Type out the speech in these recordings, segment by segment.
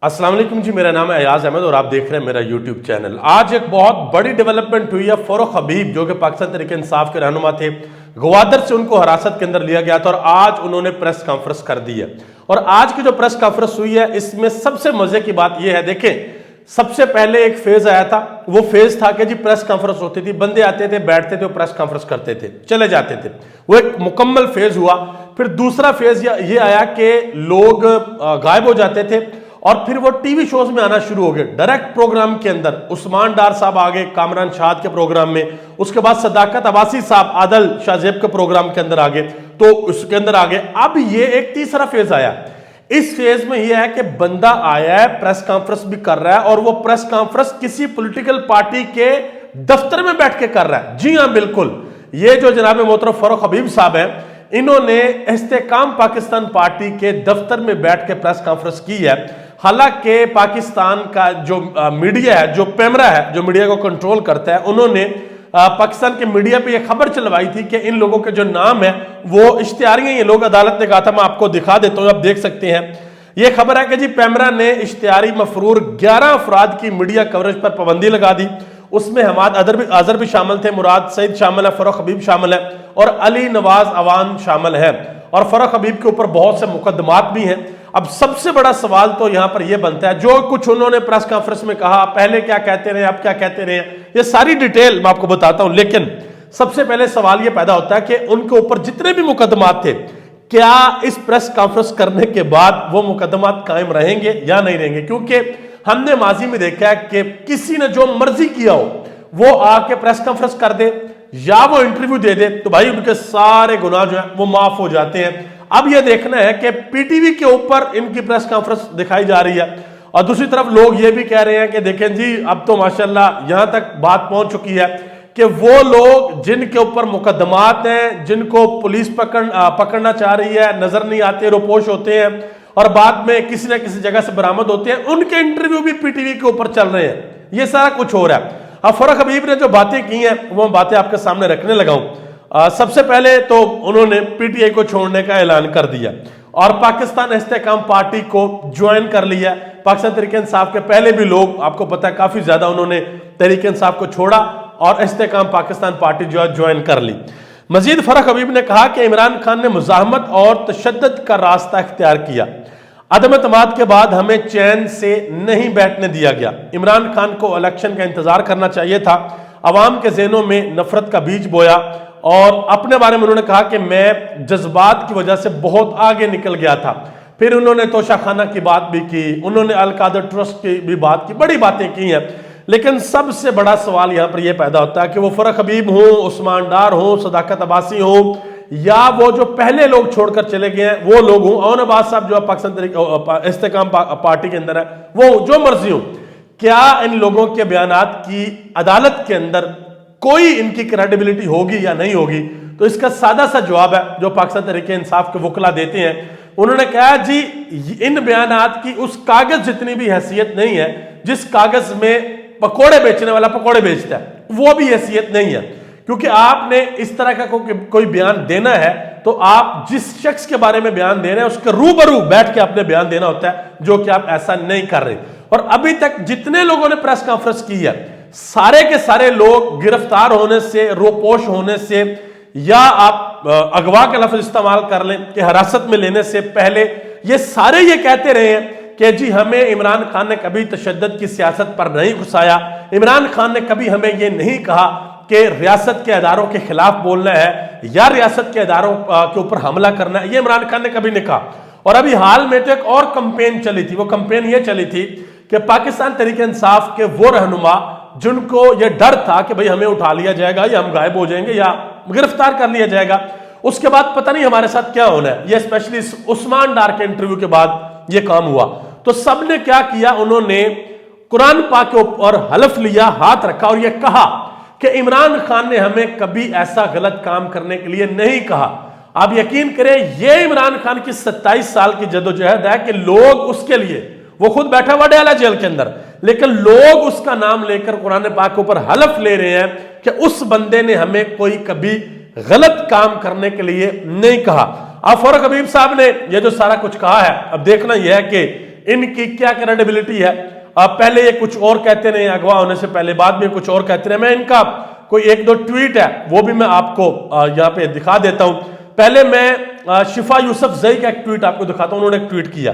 अस्सलाम वालेकुम जी, मेरा नाम है अयाज अहमद और आप देख रहे हैं मेरा यूट्यूब चैनल। आज एक बहुत बड़ी डेवलपमेंट हुई है। फारूक हबीब जो कि पाकिस्तान तहरीक इंसाफ के रहनुमा थे, गवादर से उनको हिरासत के अंदर लिया गया था और आज उन्होंने प्रेस कॉन्फ्रेंस कर दी है। और आज की जो प्रेस कॉन्फ्रेंस हुई है इसमें सबसे मजे की बात यह है, देखें सबसे पहले एक फेज आया था। वो फेज था कि जी प्रेस कॉन्फ्रेंस होती थी, बंदे आते थे, बैठते थे, प्रेस कॉन्फ्रेंस करते थे, चले जाते थे। वो एक मुकम्मल फेज हुआ। फिर दूसरा फेज ये आया कि लोग गायब हो जाते थे और फिर वो टीवी शोज में आना शुरू हो गए। डायरेक्ट प्रोग्राम के अंदर उस्मान डार साहब आ गए कामरान शाद के प्रोग्राम में, उसके बाद सदाकत अब्बासी साहब आदल शाहजेब के प्रोग्राम के अंदर आ गए, तो उसके अंदर आ गए। अब ये एक तीसरा फेज आया। इस फेज में यह है कि बंदा आया है, प्रेस कॉन्फ्रेंस भी कर रहा है और वो प्रेस कॉन्फ्रेंस किसी पॉलिटिकल पार्टी के दफ्तर में बैठ के कर रहा है। जी हाँ, बिल्कुल। ये जो जनाब मोहतरम फारूक हबीब साहब हैं, इन्होंने इस्तेकाम पाकिस्तान पार्टी के दफ्तर में बैठ के प्रेस कॉन्फ्रेंस की है। हालांकि पाकिस्तान का जो मीडिया है, जो पैमरा है, जो मीडिया को कंट्रोल करता है, उन्होंने पाकिस्तान के मीडिया पे ये खबर चलवाई थी कि इन लोगों के जो नाम है वो इश्तिहारियां, ये लोग अदालत ने कहा था, मैं आपको दिखा देता हूं, आप देख सकते हैं। ये खबर है कि जी पैमरा ने इश्तिहारी मफरूर 11 अफराद की मीडिया कवरेज पर पाबंदी लगा दी। उसमें हमाद अजहर भी शामिल थे, मुराद सईद शामिल है, फारूक हबीब शामिल है और अली नवाज अवान शामिल है। और फारूक हबीब के ऊपर बहुत से मुकदमात भी हैं। अब सबसे बड़ा सवाल तो यहां पर यह बनता है, जो कुछ उन्होंने प्रेस कॉन्फ्रेंस में कहा, पहले क्या कहते रहे, अब क्या कहते रहे, ये सारी डिटेल मैं आपको बताता हूं। लेकिन सबसे पहले सवाल यह पैदा होता है कि उनके ऊपर जितने भी मुकदमात थे, क्या इस प्रेस कॉन्फ्रेंस करने के बाद वो मुकदमात कायम रहेंगे या नहीं रहेंगे? क्योंकि हमने माजी में देखा है कि किसी ने जो मर्जी किया हो वो आके प्रेस कॉन्फ्रेंस कर दे या वो इंटरव्यू दे दे तो भाई उनके सारे गुनाह जो है वो माफ हो जाते हैं। अब यह देखना है कि पीटीवी के ऊपर इनकी प्रेस कॉन्फ्रेंस दिखाई जा रही है और दूसरी तरफ लोग ये भी कह रहे हैं कि देखें जी, अब तो माशाल्लाह यहां तक बात पहुंच चुकी है कि वो लोग जिनके ऊपर मुकदमात हैं, जिनको पुलिस पकड़ना चाह रही है, नजर नहीं आते, रोपोश होते हैं और बाद में किसी न किसी जगह से बरामद होते हैं, उनके इंटरव्यू भी पीटीवी के ऊपर चल रहे हैं। ये सारा कुछ हो रहा है। अब फारूक हबीब ने जो बातें की हैं वो बातें आपके सामने रखने लगा हूं। सबसे पहले तो उन्होंने पीटीआई को छोड़ने का ऐलान कर दिया और पाकिस्तान इस्तेकाम पार्टी को ज्वाइन कर लिया। पाकिस्तान तहरीक इंसाफ के पहले भी लोग, आपको पता है, काफी ज्यादा उन्होंने तहरीक इंसाफ को छोड़ा और इस्तेकाम पाकिस्तान पार्टी जो है ज्वाइन कर ली। मजीद फारूक हबीब ने कहा कि इमरान खान ने मुज़ाहमत और तशद्दुद का रास्ता इख्तियार किया। अदम एतमाद के बाद हमें चैन से नहीं बैठने दिया गया। इमरान खान को इलेक्शन का इंतजार करना चाहिए था। अवाम के ज़हनों में नफरत का बीज बोया और अपने बारे में उन्होंने कहा कि मैं जज्बात की वजह से बहुत आगे निकल गया था। फिर उन्होंने तोशाखाना की बात भी की, उन्होंने अल कादर ट्रस्ट की भी बात की, बड़ी बातें की हैं। लेकिन सबसे बड़ा सवाल यहाँ पर यह पैदा होता है कि वो फारूक हबीब हो, उस्मान डार हो, सदाकत अब्बासी हो या वो जो पहले लोग छोड़कर चले गए हैं वो लोग हों, अवन अब्बास साहब जो पाकिस्तान इस्तेकाम पार्टी के अंदर है, वो जो मर्जी हो, क्या इन लोगों के बयानात की अदालत के अंदर कोई इनकी क्रेडिबिलिटी होगी या नहीं होगी? तो इसका सादा सा जवाब है जो पाकिस्तान तहरीक इंसाफ के वकला देते हैं। उन्होंने कहा जी इन बयानात की उस कागज जितनी भी हैसियत नहीं है जिस कागज में पकोड़े बेचने वाला पकोड़े बेचता है, वो भी हैसियत नहीं है। क्योंकि आपने इस तरह का कोई बयान देना है तो आप जिस शख्स के बारे में बयान दे रहे हैं उसके रूबरू बैठ के अपने बयान देना होता है, जो कि आप ऐसा नहीं कर रहे। और अभी तक जितने लोगों ने प्रेस कॉन्फ्रेंस की है, सारे के सारे लोग गिरफ्तार होने से, रोपोश होने से या आप अगवा का लफ्ज इस्तेमाल कर लें कि हिरासत में लेने से पहले, ये सारे ये कहते रहे हैं कि जी हमें इमरान खान ने कभी तशद्दुद की सियासत पर नहीं घुसाया, इमरान खान ने कभी हमें ये नहीं कहा कि रियासत के इदारों के खिलाफ बोलना है या रियासत के इदारों के ऊपर हमला करना है, ये इमरान खान ने कभी नहीं कहा। और अभी हाल में तो एक और कंपेन चली थी। वो कंपेन ये चली थी कि पाकिस्तान तहरीक इंसाफ के वो रहनुमा जिनको ये डर था कि भाई हमें उठा लिया जाएगा या हम गायब हो जाएंगे या गिरफ्तार कर लिया जाएगा, उसके बाद पता नहीं हमारे साथ क्या होना है, ये स्पेशली उस्मान डार के इंटरव्यू के बाद ये काम हुआ। तो सबने क्या किया, उन्होंने कुरान पाक के ऊपर हलफ लिया, हाथ रखा और यह कहा कि इमरान खान ने हमें कभी ऐसा गलत काम करने के लिए नहीं कहा। आप यकीन करें, यह इमरान खान की 27 साल की जदोजहद है कि लोग उसके लिए, वो खुद बैठा हुआ डेला जेल के अंदर, लेकिन लोग उसका नाम लेकर कुरान पाक के ऊपर हलफ ले रहे हैं कि उस बंदे ने हमें कोई कभी गलत काम करने के लिए नहीं कहा। अब फारूक हबीब साहब ने यह जो सारा कुछ कहा है, अब देखना यह है कि ان کی کیا کریڈیبلٹی ہے. پہلے یہ کچھ اور کہتے رہے اغوا ہونے سے پہلے, بعد میں کچھ اور کہتے رہے. میں ان کا کوئی ایک دو ٹویٹ ہے وہ بھی میں آپ کو یہاں پہ دکھا دیتا ہوں. پہلے میں شفا یوسف زئی کا ایک ٹویٹ آپ کو دکھاتا ہوں. انہوں نے ایک ٹویٹ کیا,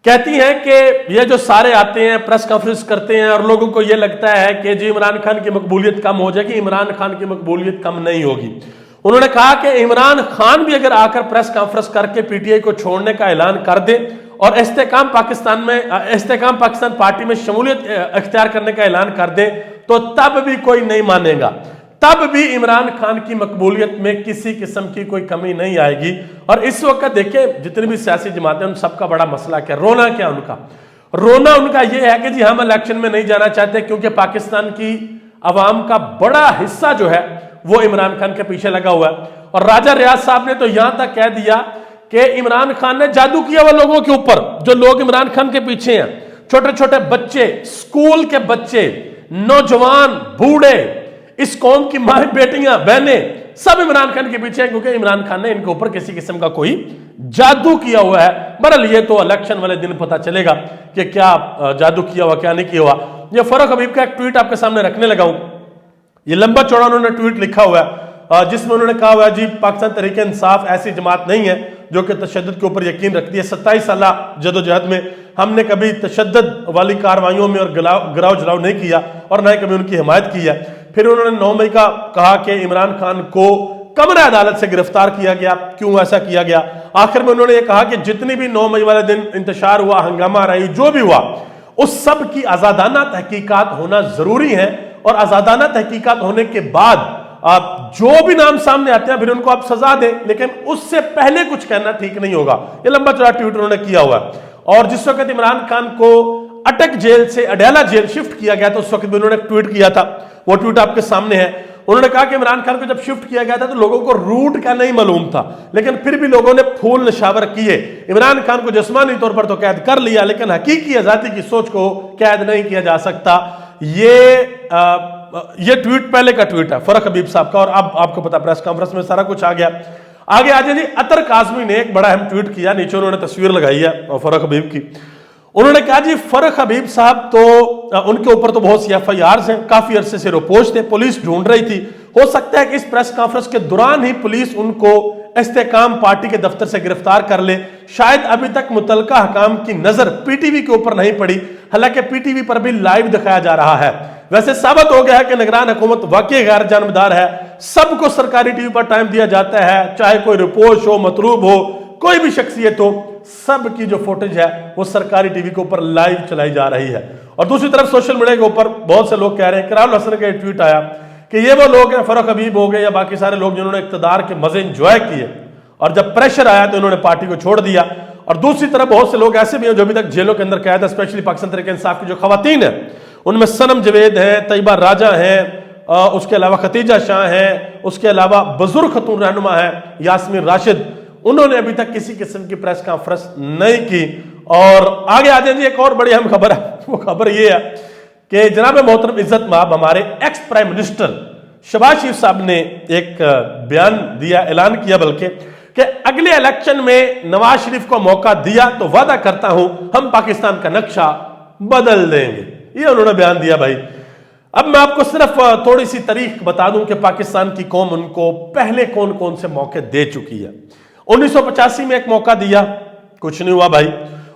کہتی ہیں کہ یہ جو سارے آتے ہیں پریس کانفرنس کرتے ہیں اور لوگوں کو یہ لگتا ہے کہ جی عمران خان کی مقبولیت کم ہو جائے گی. عمران خان کی مقبولیت کم نہیں ہوگی. انہوں نے کہا کہ عمران خان بھی اگر آ کر پریس کانفرنس کر کے پی ٹی آئی کو چھوڑنے کا اعلان کر دے اور استحکام پاکستان پارٹی میں شمولیت اختیار کرنے کا اعلان کر دے تو تب بھی کوئی نہیں مانے گا, تب بھی عمران خان کی مقبولیت میں کسی قسم کی کوئی کمی نہیں آئے گی. اور اس وقت دیکھیں جتنی بھی سیاسی جماعتیں ان سب کا بڑا مسئلہ کیا, رونا کیا ان کا, رونا ان کا یہ ہے کہ جی ہم الیکشن میں نہیں جانا چاہتے کیونکہ پاکستان کی عوام کا بڑا حصہ جو ہے وہ عمران خان کے پیچھے لگا ہوا ہے. اور راجہ ریاض صاحب نے تو یہاں تک کہہ دیا کہ عمران خان نے جادو کیا وہ لوگوں کے اوپر جو لوگ عمران خان کے پیچھے ہیں, چھوٹے چھوٹے بچے, اسکول کے بچے, نوجوان, بوڑھے, اس قوم کی ماں بیٹیاں بہنیں سب عمران خان کے پیچھے ہیں کیونکہ عمران خان نے ان کے اوپر کسی قسم کا کوئی جادو کیا ہوا ہے. بہرحال یہ تو الیکشن والے دن پتہ چلے گا کہ کیا جادو کیا ہوا کیا نہیں کیا ہوا. یہ فاروق حبیب کا ایک ٹویٹ آپ کے سامنے رکھنے لگا ہوں. یہ لمبا چوڑا انہوں نے ٹویٹ لکھا ہوا ہے جس میں انہوں نے کہا ہوا ہے جی پاکستان تحریک انصاف ایسی جماعت نہیں ہے جو کہ تشدد کے اوپر یقین رکھتی ہے. 27 سالہ جدوجہد میں ہم نے کبھی تشدد والی کارروائیوں میں اور گراؤ جلاؤ نہیں کیا اور نہ ہی کبھی ان کی حمایت کی ہے. پھر انہوں نے 9 مئی کا کہا کہ عمران خان کو کمرہ عدالت سے گرفتار کیا گیا, کیوں ایسا کیا گیا. آخر میں انہوں نے یہ کہا کہ جتنی بھی 9 مئی والے دن انتشار ہوا, ہنگامہ رہی, جو بھی ہوا, اس سب کی آزادانہ تحقیقات ہونا ضروری ہے اور آزادانہ تحقیقات ہونے کے بعد جو بھی نام سامنے آتے ہیں پھر ان کو آپ سزا دیں, لیکن اس سے پہلے کچھ کہنا ٹھیک نہیں ہوگا. یہ لمبا چوڑا ٹویٹ انہوں نے کیا ہوا ہے. اور جس وقت عمران خان کو اٹک جیل سے اڈیالہ جیل شفٹ کیا گیا تو اس وقت بھی انہوں نے ایک ٹویٹ کیا تھا, وہ ٹویٹ آپ کے سامنے ہے. انہوں نے کہا کہ عمران خان کو جب شفٹ کیا گیا تھا تو لوگوں کو روٹ کا نہیں معلوم تھا, لیکن پھر بھی لوگوں نے پھول نشاور کیے. عمران خان کو جسمانی طور پر تو قید کر لیا لیکن حقیقی آزادی کی سوچ کو قید نہیں کیا جا سکتا. یہ ٹویٹ پہلے کا ٹویٹ ہے فاروق حبیب صاحب کا, اور اب آپ کو پتا پریس کانفرنس میں سارا کچھ آ گیا. آگے آ جائے جی اطہر کاظمی نے ایک بڑا اہم ٹویٹ کیا, نیچے انہوں نے تصویر لگائی ہے فاروق حبیب کی. انہوں نے کہا جی فاروق حبیب صاحب تو ان کے اوپر تو بہت سی ایف آئی آرز ہیں, کافی عرصے سے روپوش تھے, پولیس ڈھونڈ رہی تھی. ہو سکتا ہے کہ اس پریس کانفرنس کے دوران ہی پولیس ان کو استحکام پارٹی کے دفتر سے گرفتار کر لے. شاید ابھی تک متعلقہ حکام کی نظر پی ٹی وی کے اوپر نہیں پڑی, حالانکہ پی ٹی وی پر بھی لائیو دکھایا جا رہا ہے. ویسے ثابت ہو گیا ہے کہ نگران حکومت واقعی غیر جانبدار ہے. سب کو سرکاری ٹی وی پر ٹائم دیا جاتا ہے, چاہے کوئی رپوش ہو, مطلوب ہو, کوئی بھی شخصیت ہو, سب کی جو فوٹیج ہے وہ سرکاری ٹی وی کے اوپر لائیو چلائی جا رہی ہے. اور دوسری طرف سوشل میڈیا کے اوپر بہت سے لوگ کہہ رہے ہیں, کرال حسن کا ایک ٹویٹ آیا کہ یہ وہ لوگ ہیں فاروق حبیب ہو گئے یا باقی سارے لوگ جنہوں نے اقتدار کے مزے انجوائے کیے اور جب پریشر آیا تو انہوں نے پارٹی کو چھوڑ دیا. اور دوسری طرف بہت سے لوگ ایسے بھی ہیں جو ابھی تک جیلوں کے اندر قید ہیں, اسپیشلی پاکستان تحریک انصاف کی جو خواتین ہیں ان میں سنم جوید ہیں, طیبہ راجہ ہیں, اس کے علاوہ ختیجہ شاہ ہیں, اس کے علاوہ بزرگ خاتون رہنما ہیں یاسمین راشد. انہوں نے ابھی تک کسی قسم کی پریس کانفرنس نہیں کی. اور آگے آ جائیں جی ایک اور بڑی اہم خبر ہے, وہ خبر یہ ہے کہ جناب محترم عزت مآب ہمارے ایکس پرائم منسٹر شہباز شریف صاحب نے ایک بیان دیا, اعلان کیا بلکہ, کہ اگلے الیکشن میں نواز شریف کو موقع دیا تو وعدہ کرتا ہوں ہم پاکستان کا نقشہ بدل دیں گے. یہ انہوں نے بیان دیا بھائی. اب میں آپ کو صرف تھوڑی سی تاریخ بتا دوں کہ پاکستان کی قوم ان کو پہلے کون کون سے موقع دے چکی ہے. 1985 میں ایک موقع دیا, کچھ نہیں ہوا بھائی.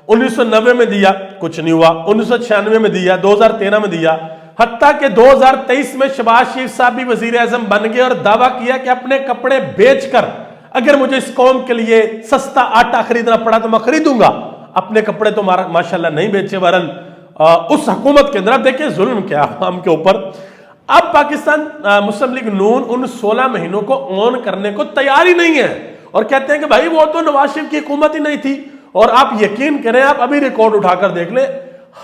1990 میں دیا, کچھ نہیں ہوا. 1996 میں دیا, 2013 میں دیا, حتیٰ کہ 2023 میں شہباز شریف صاحب بھی وزیر اعظم بن گئے اور دعویٰ کیا کہ اپنے کپڑے بیچ کر اگر مجھے اس قوم کے لیے سستا آٹا خریدنا پڑا تو میں خریدوں گا. اپنے کپڑے تو ماشاءاللہ نہیں بیچے, ورن اس حکومت کے اندر آپ دیکھیں ظلم کیا عوام کے اوپر. اب پاکستان مسلم لیگ نون ان 16 مہینوں کو آن کرنے کو تیار ہی نہیں ہے اور کہتے ہیں کہ بھائی وہ تو نواز شریف کی حکومت ہی نہیں تھی. اور آپ یقین کریں, آپ ابھی ریکارڈ اٹھا کر دیکھ لیں,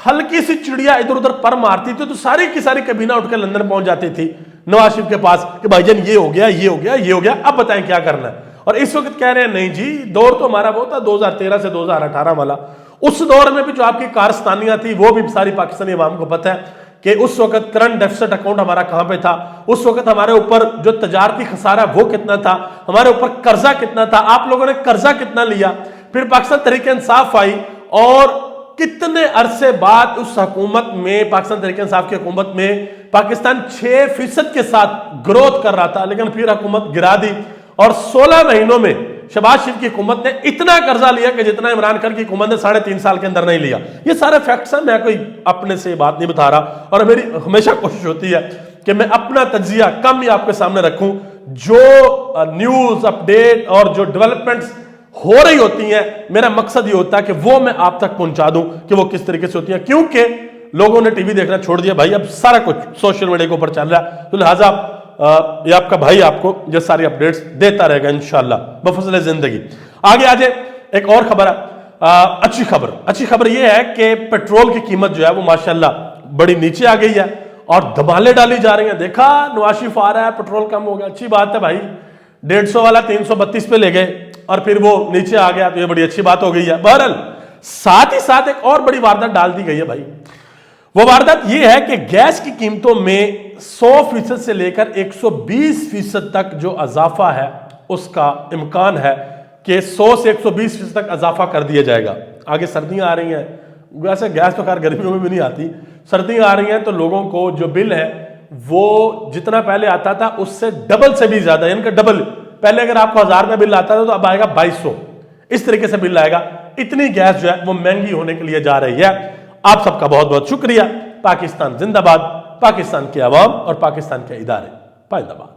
ہلکی سی چڑیا ادھر ادھر پر مارتی تھی تو ساری کی ساری کابینہ اٹھ کے لندن پہنچ جاتی تھی نواز شریف کے پاس کہ بھائی جان یہ ہو گیا, یہ ہو گیا, یہ ہو گیا, اب بتائیں کیا کرنا ہے. اور اس وقت کہہ رہے ہیں نہیں جی دور تو ہمارا وہ تھا 2013 سے 2018 والا. اس دور میں بھی جو آپ کی کارستانیاں تھی وہ بھی ساری پاکستانی عوام کو پتہ ہے کہ اس وقت کرنٹ ڈیفیسٹ اکاؤنٹ ہمارا کہاں پہ تھا, اس وقت ہمارے اوپر جو تجارتی خسارہ وہ کتنا تھا, ہمارے اوپر قرضہ کتنا تھا, آپ لوگوں نے قرضہ کتنا لیا. پھر پاکستان تحریک انصاف آئی اور कितने अरसे बाद उस हुकूमत में, पाकिस्तान तहरीक इंसाफ की हुकूमत में, पाकिस्तान 6% के साथ ग्रोथ कर रहा था, लेकिन फिर हुकूमत गिरा दी और 16 महीनों में शहबाज शरीफ की हुकूमत ने इतना कर्जा लिया कि जितना इमरान खान की हुकूमत ने 3.5 साल के अंदर नहीं लिया। ये सारे फैक्ट्स हैं, मैं कोई अपने से बात नहीं बता रहा, और मेरी हमेशा कोशिश होती है कि मैं अपना तज्जिया कम ही आपके सामने रखूं। जो न्यूज अपडेट और जो डेवलपमेंट्स हो रही होती हैं, मेरा मकसद ये होता है कि वो मैं आप तक पहुंचा दूं कि वो किस तरीके से होती हैं, क्योंकि लोगों ने टीवी देखना छोड़ दिया भाई, अब सारा कुछ सोशल मीडिया के ऊपर चल रहा है। तो लिहाजा ये आपका भाई आपको ये सारी अपडेट्स देता रहेगा इंशाल्लाह बफज़ल जिंदगी। आगे आ जाए, एक और खबर है, अच्छी खबर ये है कि पेट्रोल की कीमत जो है वो माशाल्लाह बड़ी नीचे आ गई है और धमाले डाली जा रही हैं। देखा, नवाज शरीफ आ रहा है, पेट्रोल कम हो गया, अच्छी बात है भाई। 150 वाला 332 पे ले गए और फिर वो नीचे आ गया, तो ये बड़ी अच्छी बात हो गई है। बहरहाल साथ ही साथ एक और बड़ी वारदात डाल दी गई है भाई। वो वारदात ये है कि गैस की कीमतों में 100% से लेकर 120% तक जो अजाफा है, उसका इम्कान है कि 100 से 120% तक अजाफा कर दिया जाएगा। आगे सर्दियां आ रही हैं, वैसे गैस तो खैर गर्मियों में भी नहीं आती, सर्दियां आ रही हैं, तो लोगों को जो बिल है वो जितना पहले आता था उससे डबल से भी ज्यादा, यानी कि डबल। पहले अगर आपको 1000 रुपये बिल आता था तो अब आएगा 2200, इस तरीके से बिल आएगा। इतनी गैस जो है वो महंगी होने के लिए जा रही है। आप सबका बहुत बहुत शुक्रिया। पाकिस्तान जिंदाबाद, पाकिस्तान के अवाम और पाकिस्तान के इदारे पाइंदाबाद।